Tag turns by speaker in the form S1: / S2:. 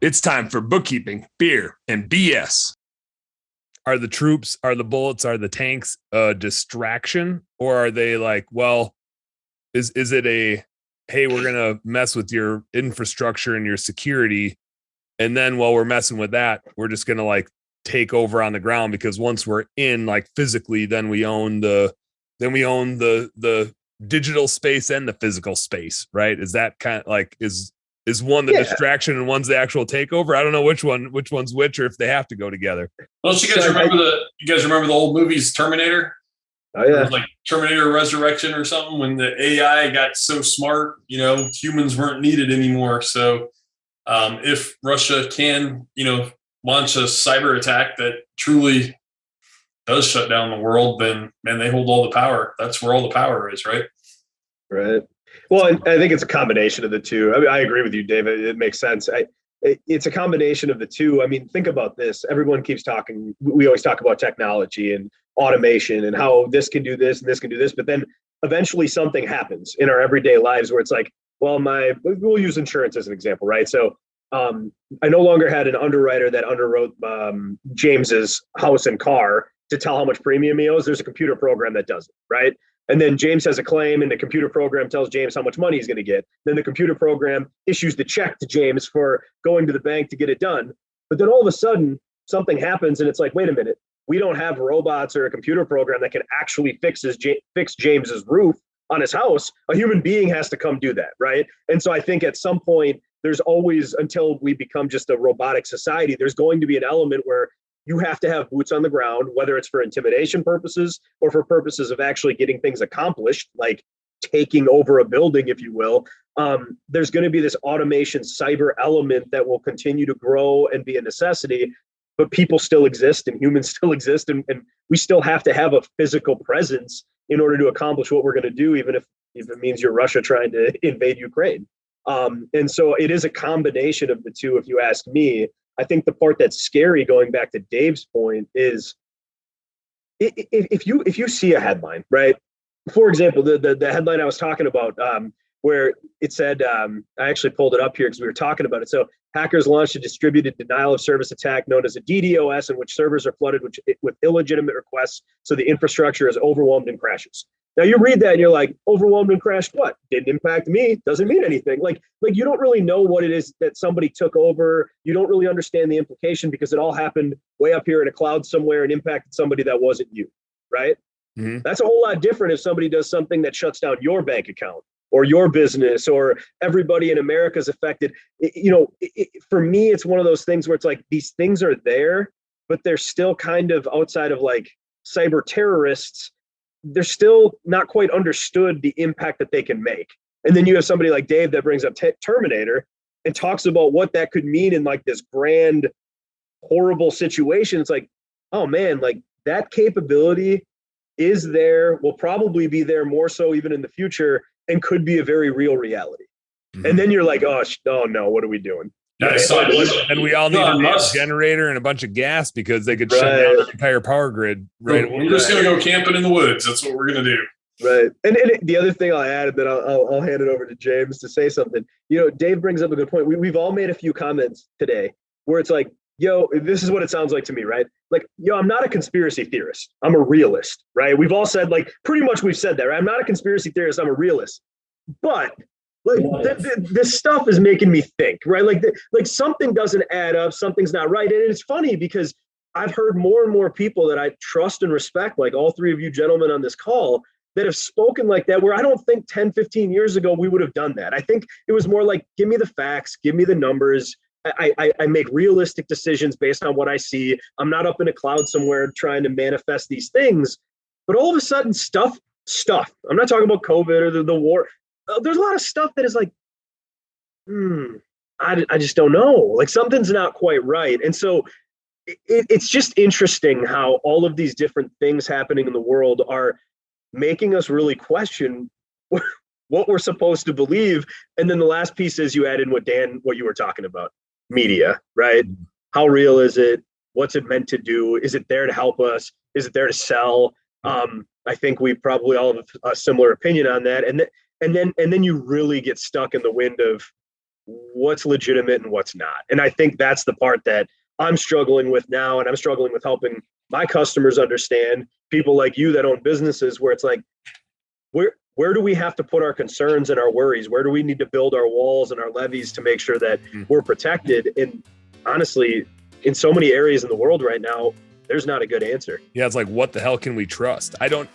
S1: It's time for bookkeeping, beer, and BS. Are the troops, are the bullets, are the tanks a distraction? Or are they like, well, is it a, hey, we're going to mess with your infrastructure and your security. And then while we're messing with that, we're just going to like take over on the ground, because once we're in like physically, then we own the digital space and the physical space, right? Is that kind of like, is one the
S2: Yeah.
S1: distraction and one's the actual takeover? I don't know which one's which, or if they have to go together.
S3: Don't you guys remember the old movies Terminator?
S2: Oh
S3: It
S2: yeah.
S3: was like Terminator Resurrection or something, when the AI got so smart, humans weren't needed anymore. So if Russia can, launch a cyber attack that truly does shut down the world, then man, they hold all the power. That's where all the power is, right?
S2: Right. Well, I think it's a combination of the two. I mean, I agree with you, David. It makes sense. It's a combination of the two. I mean, think about this. Everyone keeps talking. We always talk about technology and automation and how this can do this and this can do this. But then eventually something happens in our everyday lives where it's like, well, we'll use insurance as an example, right? So I no longer had an underwriter that underwrote James's house and car to tell how much premium he owes. There's a computer program that does it, right? And then James has a claim, and the computer program tells James how much money he's going to get. Then the computer program issues the check to James for going to the bank to get it done. But then all of a sudden, something happens, and it's like, wait a minute, we don't have robots or a computer program that can actually fix James's roof on his house. A human being has to come do that, right? And so I think at some point, there's always, until we become just a robotic society, there's going to be an element where you have to have boots on the ground, whether it's for intimidation purposes or for purposes of actually getting things accomplished, like taking over a building, if you will. There's going to be this automation cyber element that will continue to grow and be a necessity, but people still exist and humans still exist. And we still have to have a physical presence in order to accomplish what we're going to do, even if it means you're Russia trying to invade Ukraine. And so it is a combination of the two, if you ask me. I think the part that's scary, going back to Dave's point, is if you see a headline, right? For example, the headline I was talking about, where it said, I actually pulled it up here because we were talking about it. So hackers launched a distributed denial of service attack known as a DDoS, in which servers are flooded with illegitimate requests, so the infrastructure is overwhelmed and crashes. Now you read that and you're like, overwhelmed and crashed what? Didn't impact me, doesn't mean anything. Like you don't really know what it is that somebody took over. You don't really understand the implication because it all happened way up here in a cloud somewhere and impacted somebody that wasn't you, right? Mm-hmm. That's a whole lot different if somebody does something that shuts down your bank account or your business, or everybody in America is affected. For me, it's one of those things where it's like, these things are there, but they're still kind of outside of like cyber terrorists. They're still not quite understood the impact that they can make. And then you have somebody like Dave that brings up Terminator and talks about what that could mean in like this grand, horrible situation. It's like, oh man, like that capability is there, will probably be there more so even in the future, and could be a very real reality. Mm-hmm. And then you're like, oh no, what are we doing?
S1: And we all need a generator and a bunch of gas because they could shut down the entire power grid. Right.
S3: We're just going to go camping in the woods. That's what we're going to do.
S2: Right. And the other thing I'll add, and then I'll hand it over to James to say something. Dave brings up a good point. We've all made a few comments today where it's like, this is what it sounds like to me, right? Like, I'm not a conspiracy theorist. I'm a realist, right? We've all said, like, pretty much we've said that, right? I'm not a conspiracy theorist. I'm a realist. But like this stuff is making me think, right? Like something doesn't add up, something's not right. And it's funny because I've heard more and more people that I trust and respect, like all three of you gentlemen on this call, that have spoken like that, where I don't think 10, 15 years ago we would have done that. I think it was more like, give me the facts, give me the numbers. I make realistic decisions based on what I see. I'm not up in a cloud somewhere trying to manifest these things. But all of a sudden, stuff. I'm not talking about COVID or the war. There's a lot of stuff that is like, I just don't know. Like something's not quite right. And so it's just interesting how all of these different things happening in the world are making us really question what we're supposed to believe. And then the last piece is you add in what you were talking about, media, right? How real is it? What's it meant to do? Is it there to help us? Is it there to sell? I think we probably all have a similar opinion on that. And then you really get stuck in the wind of, what's legitimate and what's not. And I think that's the part that I'm struggling with now, and I'm struggling with helping my customers understand, people like you that own businesses, where it's like, where do we have to put our concerns and our worries? Where do we need to build our walls and our levees to make sure that we're protected? And honestly, in so many areas in the world right now, there's not a good answer.
S1: Yeah, it's like, what the hell can we trust? I don't